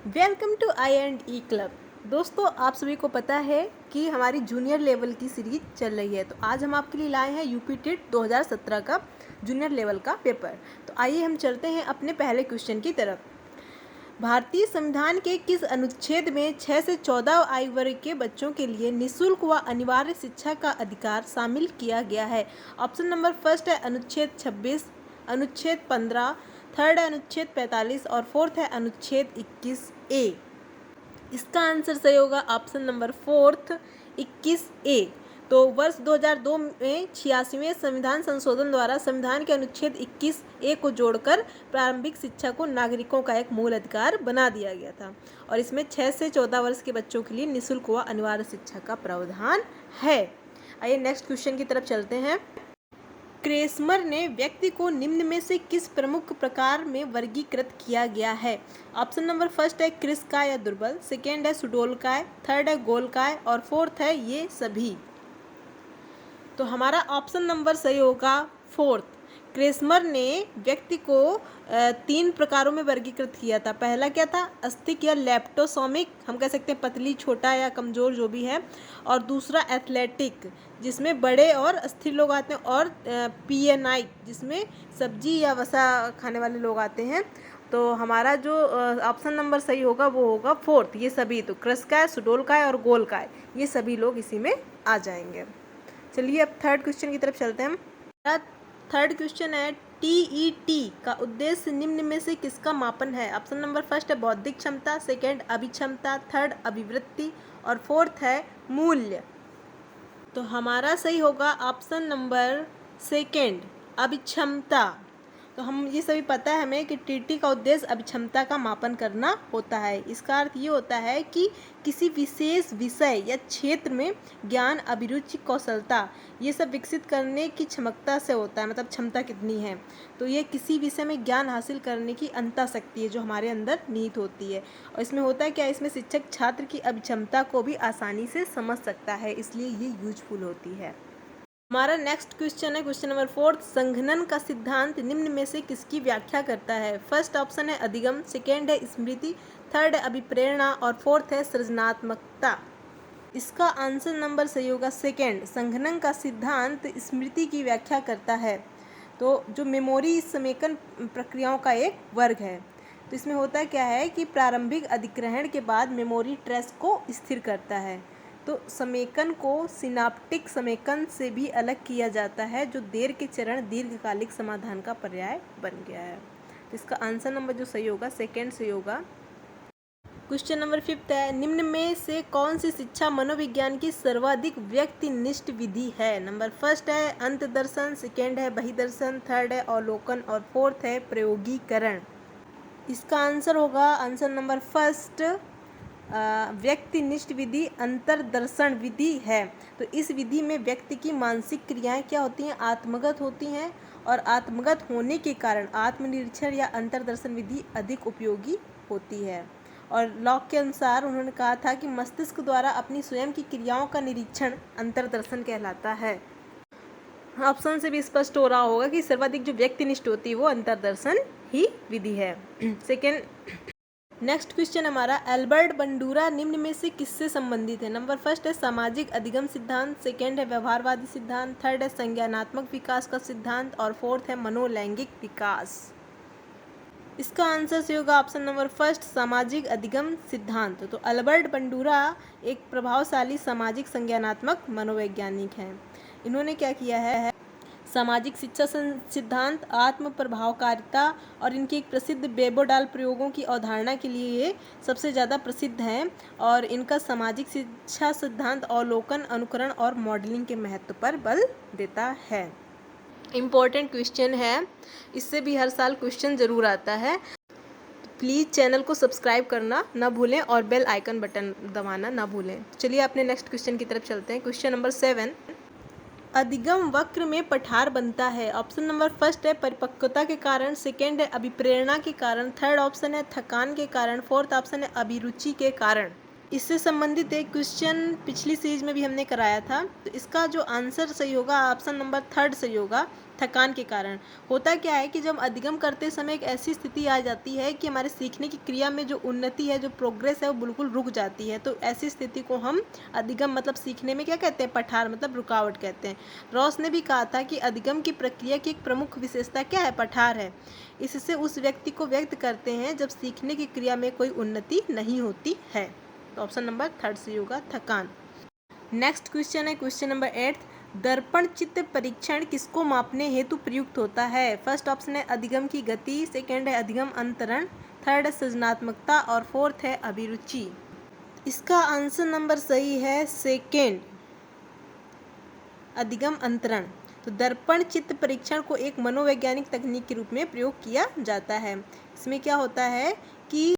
Welcome to I and E club. दोस्तों, आप सभी को पता है कि हमारी जूनियर लेवल की सीरीज चल रही है। तो आज हम आपके लिए लाए हैं यूपी टेट 2017 का जूनियर लेवल का पेपर। तो आइए हम चलते हैं अपने पहले क्वेश्चन की तरफ। भारतीय संविधान के किस अनुच्छेद में 6 से 14 आयु वर्ग के बच्चों के लिए निःशुल्क व अनिवार्य शिक्षा का अधिकार शामिल किया गया है? ऑप्शन नंबर फर्स्ट है अनुच्छेद 26, अनुच्छेद 15, थर्ड है अनुच्छेद 45 और फोर्थ है अनुच्छेद 21A। इसका आंसर सही होगा ऑप्शन नंबर फोर्थ 21A। तो वर्ष 2002 में 86वें संविधान संशोधन द्वारा संविधान के अनुच्छेद 21A को जोड़कर प्रारंभिक शिक्षा को नागरिकों का एक मूल अधिकार बना दिया गया था और इसमें 6 से 14 वर्ष के बच्चों के लिए निःशुल्क व अनिवार्य शिक्षा का प्रावधान है। आइए नेक्स्ट क्वेश्चन की तरफ चलते हैं। क्रेस्मर ने व्यक्ति को निम्न में से किस प्रमुख प्रकार में वर्गीकृत किया गया है? ऑप्शन नंबर फर्स्ट है कृशकाय या दुर्बल, सेकेंड है सुडोलकाय, थर्ड है गोलकाय और फोर्थ है ये सभी। तो हमारा ऑप्शन नंबर सही होगा फोर्थ। क्रेस्मर ने व्यक्ति को 3 प्रकारों में वर्गीकृत किया था। पहला क्या था? अस्थिक या लेप्टोसोमिक, हम कह सकते हैं पतली, छोटा या कमज़ोर जो भी है। और दूसरा एथलेटिक, जिसमें बड़े और अस्थिर लोग आते हैं। और पिएनाइक, जिसमें सब्जी या वसा खाने वाले लोग आते हैं। तो हमारा जो ऑप्शन नंबर सही होगा वो होगा फोर्थ, ये सभी। तो कृशकाय, सुडोलकाय और गोलकाय, ये सभी लोग इसी में आ जाएंगे। चलिए अब थर्ड क्वेश्चन की तरफ चलते हैं। थर्ड क्वेश्चन है टीईटी का उद्देश्य निम्न में से किसका मापन है? ऑप्शन नंबर फर्स्ट है बौद्धिक क्षमता, सेकेंड अभिक्षमता, थर्ड अभिवृत्ति और फोर्थ है मूल्य। तो हमारा सही होगा ऑप्शन नंबर सेकेंड अभिक्षमता। तो हम ये सभी पता है हमें कि टीटी का उद्देश्य अभिक्षमता का मापन करना होता है। इसका अर्थ ये होता है कि किसी विशेष विषय या क्षेत्र में ज्ञान, अभिरुचि, कौशलता ये सब विकसित करने की क्षमता से होता है, मतलब क्षमता कितनी है। तो ये किसी विषय में ज्ञान हासिल करने की अंतःशक्ति है जो हमारे अंदर निहित होती है। और इसमें होता है क्या, इसमें शिक्षक छात्र की अभिक्षमता को भी आसानी से समझ सकता है, इसलिए ये यूजफुल होती है। हमारा नेक्स्ट क्वेश्चन है क्वेश्चन नंबर फोर्थ। संघनन का सिद्धांत निम्न में से किसकी व्याख्या करता है? फर्स्ट ऑप्शन है अधिगम, सेकेंड है स्मृति, थर्ड है अभिप्रेरणा और फोर्थ है सृजनात्मकता। इसका आंसर नंबर सही होगा सेकेंड। संघनन का सिद्धांत स्मृति की व्याख्या करता है। तो जो मेमोरी समेकन प्रक्रियाओं का एक वर्ग है। तो इसमें होता क्या है कि प्रारंभिक अधिग्रहण के बाद मेमोरी ट्रेस को स्थिर करता है। तो समेकन को सिनाप्टिक समेकन से भी अलग किया जाता है, जो देर के चरण दीर्घकालिक समाधान का पर्याय बन गया है। तो इसका आंसर नंबर जो सही होगा सेकेंड सही होगा। क्वेश्चन नंबर फिफ्थ है निम्न में से कौन सी शिक्षा मनोविज्ञान की सर्वाधिक व्यक्तिनिष्ठ विधि है? नंबर फर्स्ट है अंतदर्शन, सेकेंड है बहिदर्शन, थर्ड है अवलोकन और फोर्थ है प्रयोगीकरण। इसका आंसर होगा आंसर नंबर फर्स्ट व्यक्तिनिष्ठ विधि अंतर्दर्शन विधि है। तो इस विधि में व्यक्ति की मानसिक क्रियाएं क्या होती हैं? आत्मगत होती हैं और आत्मगत होने के कारण आत्मनिरीक्षण या अंतर्दर्शन विधि अधिक उपयोगी होती है। और लॉक के अनुसार उन्होंने कहा था कि मस्तिष्क द्वारा अपनी स्वयं की क्रियाओं का निरीक्षण अंतर्दर्शन कहलाता है। ऑप्शन से भी स्पष्ट हो रहा होगा कि सर्वाधिक जो व्यक्तिनिष्ठ होती है वो अंतर्दर्शन ही विधि है। सेकेंड नेक्स्ट क्वेश्चन हमारा एल्बर्ट बंडूरा निम्न में से किससे संबंधित है? नंबर फर्स्ट है सामाजिक अधिगम सिद्धांत, सेकेंड है व्यवहारवादी सिद्धांत, थर्ड है संज्ञानात्मक विकास का सिद्धांत और फोर्थ है मनोलैंगिक विकास। इसका आंसर से होगा ऑप्शन नंबर फर्स्ट सामाजिक अधिगम सिद्धांत। तो एल्बर्ट बंडूरा एक प्रभावशाली सामाजिक संज्ञानात्मक मनोवैज्ञानिक हैं। इन्होंने क्या किया है, सामाजिक शिक्षा सिद्धांत, आत्म प्रभावकारिता और इनके एक प्रसिद्ध बेबोडाल प्रयोगों की अवधारणा के लिए ये सबसे ज़्यादा प्रसिद्ध हैं। और इनका सामाजिक शिक्षा सिद्धांत अवलोकन, अनुकरण और मॉडलिंग के महत्व पर बल देता है। इम्पोर्टेंट क्वेश्चन है, इससे भी हर साल क्वेश्चन ज़रूर आता है। प्लीज़ चैनल को सब्सक्राइब करना ना भूलें और बेल आइकन बटन दबाना ना भूलें। चलिए अपने नेक्स्ट क्वेश्चन की तरफ चलते हैं। क्वेश्चन नंबर 7 अधिगम वक्र में पठार बनता है। ऑप्शन नंबर फर्स्ट है परिपक्वता के कारण, सेकेंड है अभिप्रेरणा के कारण, थर्ड ऑप्शन है थकान के कारण, फोर्थ ऑप्शन है अभिरुचि के कारण। इससे संबंधित एक क्वेश्चन पिछली सीरीज में भी हमने कराया था। तो इसका जो आंसर सही होगा ऑप्शन नंबर 3 सही होगा, थकान के कारण। होता क्या है कि जब अधिगम करते समय एक ऐसी स्थिति आ जाती है कि हमारे सीखने की क्रिया में जो उन्नति है, जो प्रोग्रेस है, वो बिल्कुल रुक जाती है। तो ऐसी स्थिति को हम अधिगम मतलब सीखने में क्या कहते हैं, पठार मतलब रुकावट कहते हैं। रॉस ने भी कहा था कि अधिगम की प्रक्रिया की एक प्रमुख विशेषता क्या है, पठार है। इससे उस व्यक्ति को व्यक्त करते हैं जब सीखने की क्रिया में कोई उन्नति नहीं होती है। तो ऑप्शन नंबर 3 सही होगा, थकान। नेक्स्ट क्वेश्चन है क्वेश्चन नंबर 8, दर्पण चित्त परीक्षण किसको मापने हेतु प्रयुक्त होता है। फर्स्ट ऑप्शन है अधिगम की गति, सेकंड है अधिगम अंतरण, थर्ड है सृजनात्मकता और फोर्थ है अभिरुचि। इसका आंसर नंबर सही है सेकंड, अधिगम अंतरण। तो दर्पण चित्त परीक्षण को एक मनोवैज्ञानिक तकनीक के रूप में प्रयोग किया जाता है। इसमें क्या होता है कि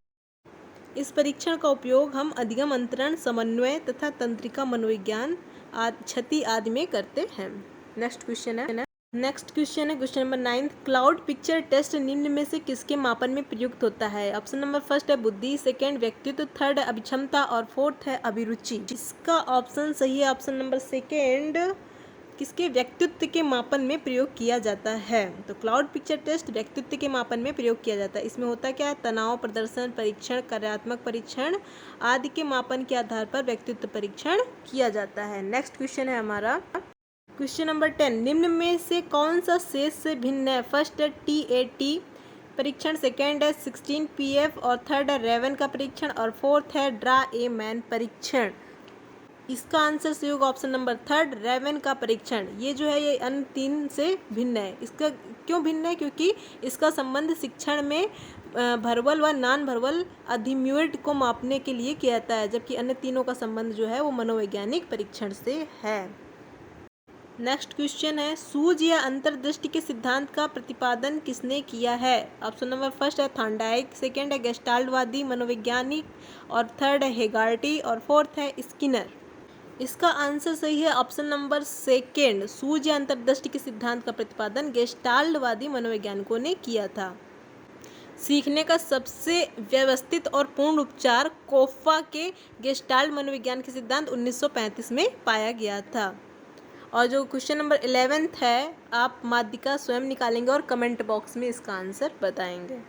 इस परीक्षण का उपयोग हम अधिगम अंतरण, समन्वय तथा तंत्रिका मनोविज्ञान क्षति आदि में करते हैं। नेक्स्ट क्वेश्चन है question number 9, cloud picture test निम्न में से किसके मापन में प्रयुक्त होता है। ऑप्शन नंबर फर्स्ट है बुद्धि, सेकंड व्यक्तित्व, थर्ड है अभिक्षमता और फोर्थ है अभिरुचि। इसका ऑप्शन सही है ऑप्शन नंबर सेकंड, किसके व्यक्तित्व के मापन में प्रयोग किया जाता है। तो क्लाउड पिक्चर टेस्ट व्यक्तित्व के मापन में प्रयोग किया जाता है। इसमें होता क्या है, तनाव प्रदर्शन परीक्षण, कार्यात्मक परीक्षण आदि के मापन के आधार पर व्यक्तित्व परीक्षण किया जाता है। नेक्स्ट क्वेश्चन है हमारा क्वेश्चन नंबर 10, निम्न में से कौन सा शेष से भिन्न है। फर्स्ट है TAT परीक्षण, सेकेंड है 16 PF और थर्ड है रेवन का परीक्षण और फोर्थ है ड्रा ए मैन परीक्षण। इसका आंसर सही होगा ऑप्शन नंबर 3 रेवन का परीक्षण। ये जो है ये अन्य 3 से भिन्न है। इसका क्यों भिन्न है, क्योंकि इसका संबंध शिक्षण में भर्बल व नॉन भर्बल अधिम्यूट को मापने के लिए किया जाता है, जबकि अन्य तीनों का संबंध जो है वो मनोवैज्ञानिक परीक्षण से है। नेक्स्ट क्वेश्चन है, सूझ या अंतर्दृष्टि के सिद्धांत का प्रतिपादन किसने किया है। ऑप्शन नंबर फर्स्ट है थॉर्नडाइक, सेकेंड है गेस्टाल्टवादी मनोवैज्ञानिक और थर्ड है हेगार्टी और फोर्थ है स्किनर। इसका आंसर सही है ऑप्शन नंबर सेकेंड, सूझ या अंतर्दृष्टि के सिद्धांत का प्रतिपादन गेस्टाल्टवादी मनोवैज्ञानिकों ने किया था। सीखने का सबसे व्यवस्थित और पूर्ण उपचार कोफ्फा के गेस्टाल्ट मनोविज्ञान के सिद्धांत 1935 में पाया गया था। और जो क्वेश्चन नंबर 11 है, आप माध्यिका स्वयं निकालेंगे और कमेंट बॉक्स में इसका आंसर बताएंगे।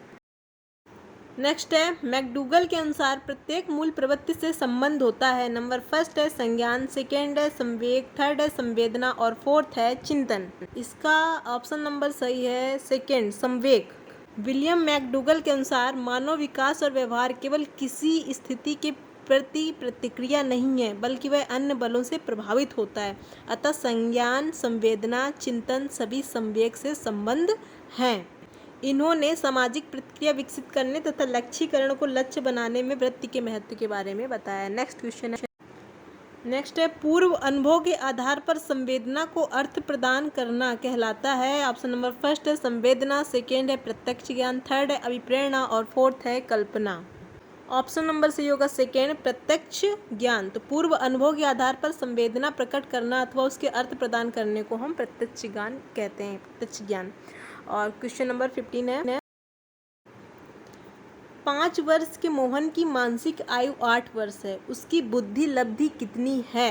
नेक्स्ट है, मैकडूगल के अनुसार प्रत्येक मूल प्रवृत्ति से संबंध होता है। नंबर फर्स्ट है संज्ञान, सेकेंड है संवेग, थर्ड है संवेदना और फोर्थ है चिंतन। इसका ऑप्शन नंबर सही है सेकेंड, संवेग। विलियम मैकडूगल के अनुसार मानव विकास और व्यवहार केवल किसी स्थिति के प्रति प्रतिक्रिया नहीं है, बल्कि वह अन्य बलों से प्रभावित होता है। अतः संज्ञान, संवेदना, चिंतन सभी संवेग से संबंध हैं। इन्होंने सामाजिक प्रतिक्रिया विकसित करने तथा लक्ष्यीकरण को लक्ष्य बनाने में वृत्ति के महत्व के बारे में बताया। नेक्स्ट क्वेश्चन है पूर्व अनुभव के आधार पर संवेदना को अर्थ प्रदान करना कहलाता है। ऑप्शन नंबर फर्स्ट है संवेदना, सेकेंड है प्रत्यक्ष ज्ञान, थर्ड है अभिप्रेरणा और फोर्थ है कल्पना। ऑप्शन नंबर सही होगा सेकेंड, प्रत्यक्ष ज्ञान। तो पूर्व अनुभव के आधार पर संवेदना प्रकट करना अथवा उसके अर्थ प्रदान करने को हम प्रत्यक्ष ज्ञान कहते हैं, प्रत्यक्ष ज्ञान। और क्वेश्चन नंबर 15 है, 5 वर्ष के मोहन की मानसिक आयु 8 वर्ष है, उसकी बुद्धि लब्धि कितनी है।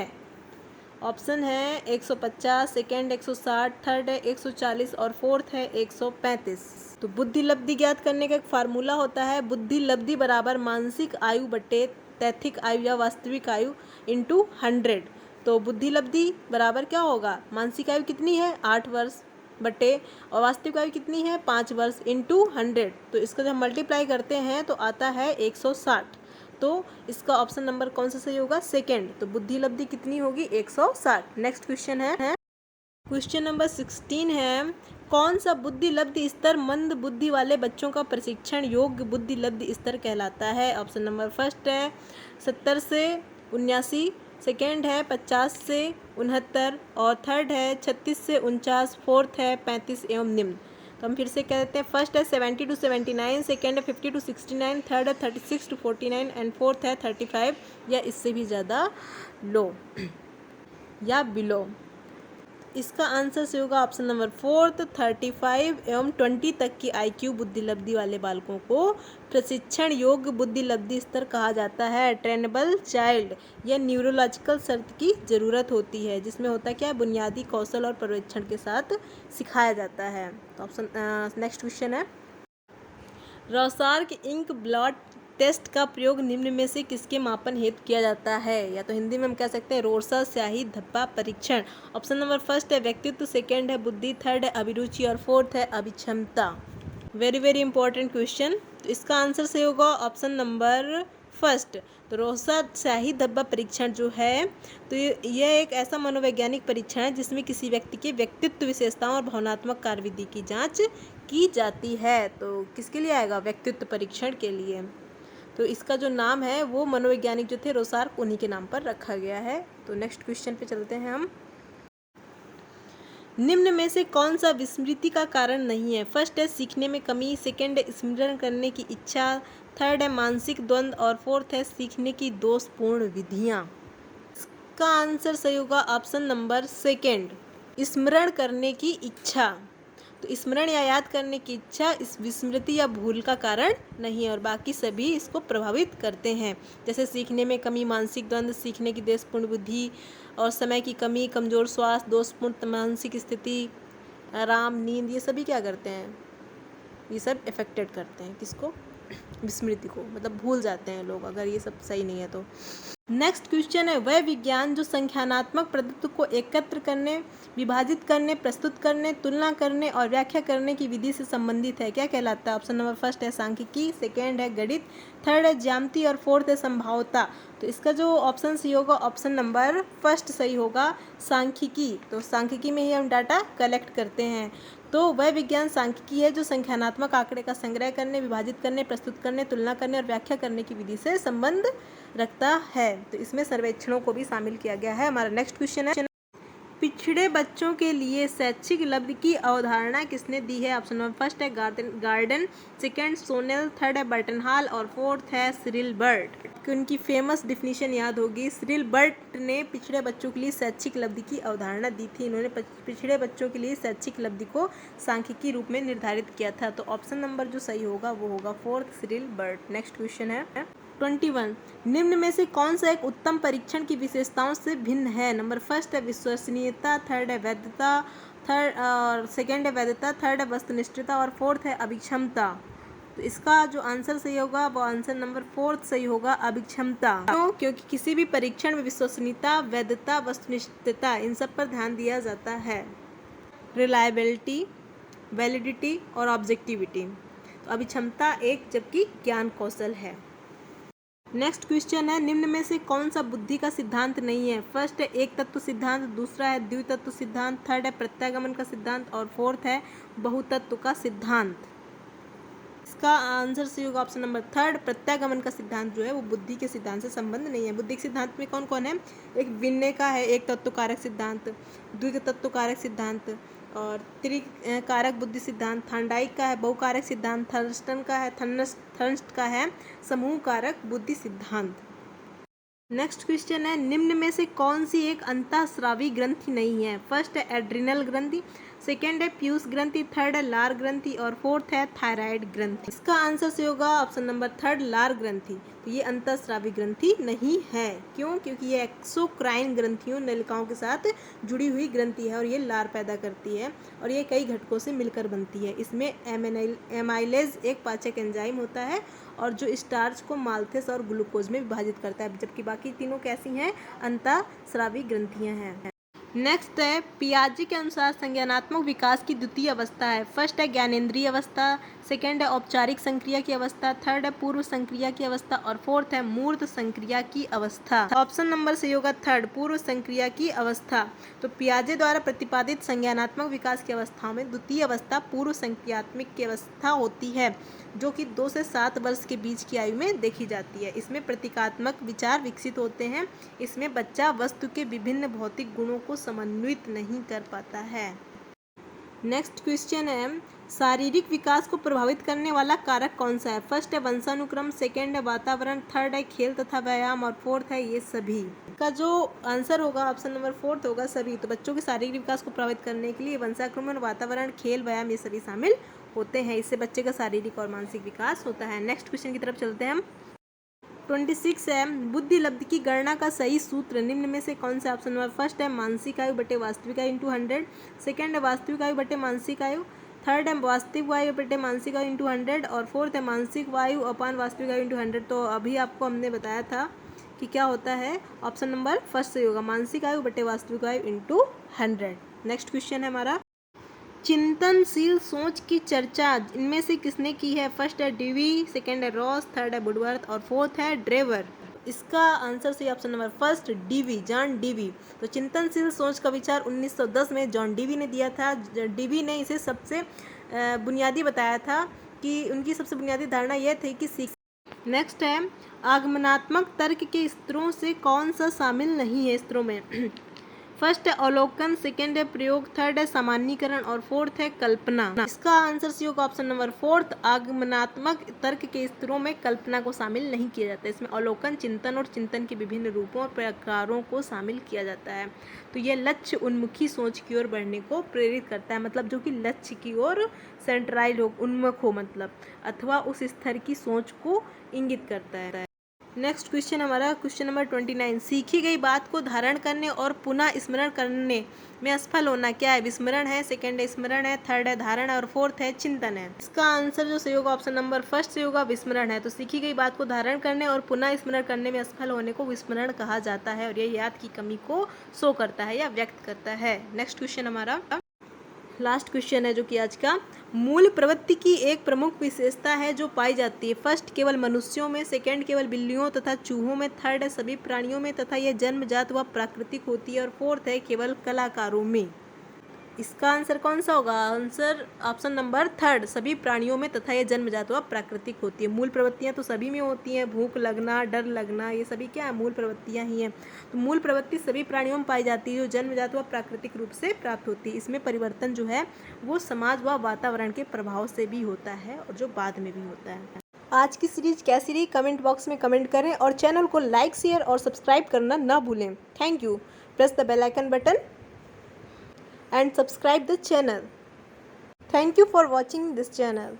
ऑप्शन है 150, सेकेंड 160, थर्ड है 140 और फोर्थ है 135। तो बुद्धि लब्धि ज्ञात करने का एक फार्मूला होता है, बुद्धि लब्धि बराबर मानसिक आयु बटे तैथिक आयु या वास्तविक आयु इंटू 100। तो बुद्धि लब्धि बराबर क्या होगा, मानसिक आयु कितनी है 8 वर्ष बटे और वास्तविक आयु कितनी है 5 वर्ष इंटू 100। तो इसका जब मल्टीप्लाई करते हैं तो आता है 160। तो इसका ऑप्शन नंबर कौन सा सही होगा, सेकेंड। तो बुद्धि लब्धि कितनी होगी 160। नेक्स्ट क्वेश्चन है क्वेश्चन नंबर 16 है, कौन सा बुद्धि लब्धि स्तर मंद बुद्धि वाले बच्चों का प्रशिक्षण योग्य बुद्धि लब्धि स्तर कहलाता है। ऑप्शन नंबर फर्स्ट है 70 से 79, सेकेंड है 50 से 69 और थर्ड है 36 से 49, फोर्थ है 35 एवं निम्न। तो हम फिर से कह देते हैं, फर्स्ट है 70 to 79, सेकेंड है 50 to 69, थर्ड है 36 to 49 एंड फोर्थ है 35 या इससे भी ज़्यादा लो या बिलो। इसका आंसर से होगा ऑप्शन नंबर 4 35 एवं 20 तक की IQ बुद्धि लब्धि वाले बालकों को प्रशिक्षण योग्य बुद्धि लब्धि स्तर कहा जाता है। ट्रेनेबल चाइल्ड या न्यूरोलॉजिकल शर्त की ज़रूरत होती है, जिसमें होता क्या है, बुनियादी कौशल और पर्यवेक्षण के साथ सिखाया जाता है। तो ऑप्शन नेक्स्ट क्वेश्चन है, रॉसार्क इंक ब्लड टेस्ट का प्रयोग निम्न में से किसके मापन हेतु किया जाता है? या तो हिंदी में हम कह सकते हैं रोसा स्याही धब्बा परीक्षण। ऑप्शन नंबर फर्स्ट है व्यक्तित्व, सेकंड है बुद्धि, थर्ड है अभिरुचि और फोर्थ है अभिक्षमता। Very very important question. तो इसका आंसर से होगा ऑप्शन नंबर फर्स्ट। तो रोसा स्याही धब्बा परीक्षण जो है, तो यह एक ऐसा मनोवैज्ञानिक परीक्षण है जिसमें किसी व्यक्ति के व्यक्तित्व विशेषताओं और भावनात्मक कार्यविधि की जांच की जाती है। तो किसके लिए आएगा? व्यक्तित्व परीक्षण के लिए। तो इसका जो नाम है वो मनोवैज्ञानिक जो थे रोसार्क, उन्हीं के नाम पर रखा गया है। तो नेक्स्ट क्वेश्चन पे चलते हैं हम। निम्न में से कौन सा विस्मृति का कारण नहीं है? फर्स्ट है सीखने में कमी, सेकंड है स्मरण करने की इच्छा, थर्ड है मानसिक द्वंद्व और फोर्थ है सीखने की दोषपूर्ण विधियाँ। इसका आंसर सही होगा ऑप्शन नंबर सेकंड, स्मरण करने की इच्छा। तो स्मरण या याद करने की इच्छा इस विस्मृति या भूल का कारण नहीं है और बाकी सभी इसको प्रभावित करते हैं, जैसे सीखने में कमी, मानसिक द्वंद्व, सीखने की दोषपूर्ण बुद्धि और समय की कमी, कमजोर स्वास्थ्य, दोषपूर्ण मानसिक स्थिति, आराम, नींद, ये सभी क्या करते हैं? ये सब अफेक्टेड करते हैं किसको? विस्मृति को, मतलब भूल जाते हैं लोग अगर ये सब सही नहीं है तो। नेक्स्ट क्वेश्चन है, वह विज्ञान जो संख्यानात्मक प्रदत्त को एकत्र करने, विभाजित करने, प्रस्तुत करने, तुलना करने और व्याख्या करने की विधि से संबंधित है, क्या कहलाता है? ऑप्शन नंबर फर्स्ट है सांख्यिकी, सेकेंड है गणित, थर्ड है ज्यामिति और फोर्थ है संभाव्यता। तो इसका जो ऑप्शन सही होगा ऑप्शन नंबर फर्स्ट सही होगा, सांख्यिकी। तो सांख्यिकी में ही हम डाटा कलेक्ट करते हैं। तो वह विज्ञान सांख्यिकी है जो संख्यानात्मक आंकड़े का संग्रह करने, विभाजित करने, प्रस्तुत करने, तुलना करने और व्याख्या करने की विधि से संबंध रखता है। तो इसमें सर्वेक्षणों को भी शामिल किया गया है। हमारा नेक्स्ट क्वेश्चन है, पिछड़े बच्चों के लिए शैक्षिक लब्धि की अवधारणा किसने दी है? ऑप्शन नंबर फर्स्ट है गार्डन, सेकंड सोनेल, थर्ड है बर्टनहाल और फोर्थ है सिरिल बर्ट। उनकी फेमस डिफिनीशन याद होगी। सिरिल बर्ट ने पिछड़े बच्चों के लिए शैक्षिक लब्धि की अवधारणा दी थी। इन्होंने पिछड़े बच्चों के लिए शैक्षिक लब्धि को सांख्यिकी रूप में निर्धारित किया था। तो ऑप्शन नंबर जो सही होगा वो होगा fourth, Cyril Burt. Next question है 21, निम्न में से कौन सा एक उत्तम परीक्षण की विशेषताओं से भिन्न है? नंबर फर्स्ट है विश्वसनीयता, थर्ड है वैधता, सेकंड है वैधता, थर्ड है वस्तुनिष्ठता और फोर्थ है अभिक्षमता। तो इसका जो आंसर सही होगा वो आंसर नंबर फोर्थ सही होगा, अभिक्षमता। क्यों? क्योंकि किसी भी परीक्षण में विश्वसनीयता, वैधता, वस्तुनिष्ठता, इन सब पर ध्यान दिया जाता है। रिलायबिलिटी, वैलिडिटी और ऑब्जेक्टिविटी। तो अभिक्षमता एक जबकि ज्ञान कौशल है। नेक्स्ट क्वेश्चन है, निम्न में से कौन सा बुद्धि का सिद्धांत नहीं है? फर्स्ट है एक तत्व सिद्धांत, दूसरा है द्वितत्व सिद्धांत, थर्ड है प्रत्यागमन का सिद्धांत और फोर्थ है बहुतत्व का सिद्धांत। इसका आंसर सही होगा ऑप्शन नंबर थर्ड, प्रत्यागमन का सिद्धांत जो है वो बुद्धि के सिद्धांत से संबंध नहीं है। बुद्धि के सिद्धांत में कौन कौन है? एक विनय का है एक तत्व कारक सिद्धांत, द्वितत्व कारक सिद्धांत और त्रिकारक बुद्धि सिद्धांत, थांडाइक का है बहुकारक सिद्धांत, थर्स्टन का है थर्स्ट का है समूह कारक बुद्धि सिद्धांत। नेक्स्ट क्वेश्चन है, निम्न में से कौन सी एक अंतःस्रावी ग्रंथि नहीं है? फर्स्ट है एड्रिनल ग्रंथि, सेकेंड है पीयूष ग्रंथि, थर्ड है लार ग्रंथि और फोर्थ है थायराइड ग्रंथि। इसका आंसर से होगा ऑप्शन नंबर थर्ड, लार ग्रंथि। तो ये अंतःस्रावी ग्रंथि नहीं है। क्यों? क्योंकि ये एक्सोक्राइन ग्रंथियों नलिकाओं के साथ जुड़ी हुई ग्रंथि है और ये लार पैदा करती है और ये कई घटकों से मिलकर बनती है। इसमें एमाइलेज एक पाचक एंजाइम होता है और जो स्टार्च को माल्थेस और ग्लूकोज में विभाजित करता है, जबकि बाकी तीनों कैसी हैं? अंतःस्रावी ग्रंथियां हैं। नेक्स्ट है, पियाजे के अनुसार संज्ञानात्मक विकास की द्वितीय अवस्था है। फर्स्ट है ज्ञानेंद्रिय अवस्था, सेकेंड है औपचारिक संक्रिया की अवस्था, थर्ड है पूर्व संक्रिया की अवस्था और फोर्थ है मूर्त संक्रिया की अवस्था। ऑप्शन नंबर सही होगा थर्ड, पूर्व संक्रिया की अवस्था। तो पियाजे द्वारा प्रतिपादित संज्ञानात्मक विकास की अवस्थाओं में द्वितीय अवस्था पूर्व संक्रियात्मक की अवस्था होती है, जो कि 2 से 7 वर्ष के बीच की आयु में देखी जाती है। इसमें प्रतीकात्मक विचार विकसित होते हैं। इसमें बच्चा वस्तु के विभिन्न भौतिक गुणों को समन्वित नहीं कर पाता है। नेक्स्ट क्वेश्चन है, शारीरिक विकास को प्रभावित करने वाला कारक कौन सा है? फर्स्ट है वंशानुक्रम, सेकंड है वातावरण, थर्ड है खेल तथा व्यायाम और फोर्थ है ये सभी। का जो आंसर होगा ऑप्शन नंबर फोर्थ होगा सभी। तो बच्चों के शारीरिक विकास को प्रभावित करने के लिए वंशानुक्रम, वातावरण, खेल, व्यायाम ये सभी शामिल होते हैं। इससे बच्चे का शारीरिक और मानसिक विकास होता है। नेक्स्ट क्वेश्चन की तरफ चलते हैं हम। 26 है, बुद्धि लब्धि की गणना का सही सूत्र निम्न में से कौन सा? ऑप्शन नंबर फर्स्ट है मानसिक आयु बटे वास्तविक आयु इंटू 100, सेकेंड है वास्तविक आयु बटे मानसिक आयु, थर्ड है वास्तविक आयु बटे मानसिक आयु इंटू 100 और फोर्थ है मानसिक आयु अपान वास्तविक आयु इंटू 100। तो अभी आपको हमने बताया था कि क्या होता है, ऑप्शन नंबर फर्स्ट से होगा मानसिक आयु बटे वास्तविक आयु इंटू 100। नेक्स्ट क्वेश्चन है हमारा, चिंतनशील सोच की चर्चा इनमें से किसने की है? फर्स्ट है डीवी, सेकंड है रॉस, थर्ड है वुडवर्थ और फोर्थ है ड्रेवर। इसका आंसर सही option number first Dewey, John Dewey. तो चिंतनशील सोच का विचार 1910 में जॉन डीवी ने दिया था। डीवी ने इसे सबसे बुनियादी बताया था कि उनकी सबसे बुनियादी धारणा यह थी कि नेक्स्ट है, आगमनात्मक तर्क के स्तरों से कौन सा शामिल नहीं है स्तरों में? फर्स्ट है अवलोकन, सेकेंड है प्रयोग, थर्ड है सामान्यीकरण और फोर्थ है कल्पना। इसका आंसर सी होगा ऑप्शन नंबर फोर्थ, आगमनात्मक तर्क के स्तरों में कल्पना को शामिल नहीं किया जाता है। इसमें अवलोकन, चिंतन और चिंतन के विभिन्न रूपों और प्रकारों को शामिल किया जाता है। तो यह लक्ष्य उन्मुखी सोच की ओर बढ़ने को प्रेरित करता है, मतलब जो कि लक्ष्य की ओर सेंट्राइज हो, उन्मुख हो, मतलब अथवा उस स्तर की सोच को इंगित करता है। नेक्स्ट क्वेश्चन हमारा क्वेश्चन नंबर 29, सीखी गई बात को धारण करने और पुनः स्मरण करने में असफल होना क्या है? विस्मरण है, सेकंड है स्मरण है, थर्ड है धारण है और फोर्थ है चिंतन है। इसका आंसर जो सही होगा ऑप्शन नंबर फर्स्ट से होगा, विस्मरण है। तो सीखी गई बात को धारण करने और पुनः स्मरण करने में असफल होने को विस्मरण कहा जाता है और यह याद की कमी को शो करता है या व्यक्त करता है। नेक्स्ट क्वेश्चन हमारा लास्ट क्वेश्चन है जो कि आज का, मूल प्रवृत्ति की एक प्रमुख विशेषता है जो पाई जाती है। फर्स्ट केवल मनुष्यों में, सेकंड केवल बिल्लियों तथा चूहों में, थर्ड है सभी प्राणियों में तथा यह जन्मजात व प्राकृतिक होती है और फोर्थ है केवल कलाकारों में। इसका आंसर कौन सा होगा? आंसर ऑप्शन नंबर थर्ड, सभी प्राणियों में तथा यह जन्मजात व प्राकृतिक होती है। मूल प्रवृत्तियां तो सभी में होती हैं, भूख लगना, डर लगना, ये सभी क्या है? मूल प्रवृत्तियां ही हैं। तो मूल प्रवृत्ति सभी प्राणियों में पाई जाती है जो जन्मजात व प्राकृतिक रूप से प्राप्त होती है। इसमें परिवर्तन जो है वो समाज व वातावरण के प्रभाव से भी होता है और जो बाद में भी होता है। आज की सीरीज कैसी रही कमेंट बॉक्स में कमेंट करें और चैनल को लाइक, शेयर और सब्सक्राइब करना ना भूलें। Thank you. Press the bell icon button and subscribe the channel. Thank you for watching this channel.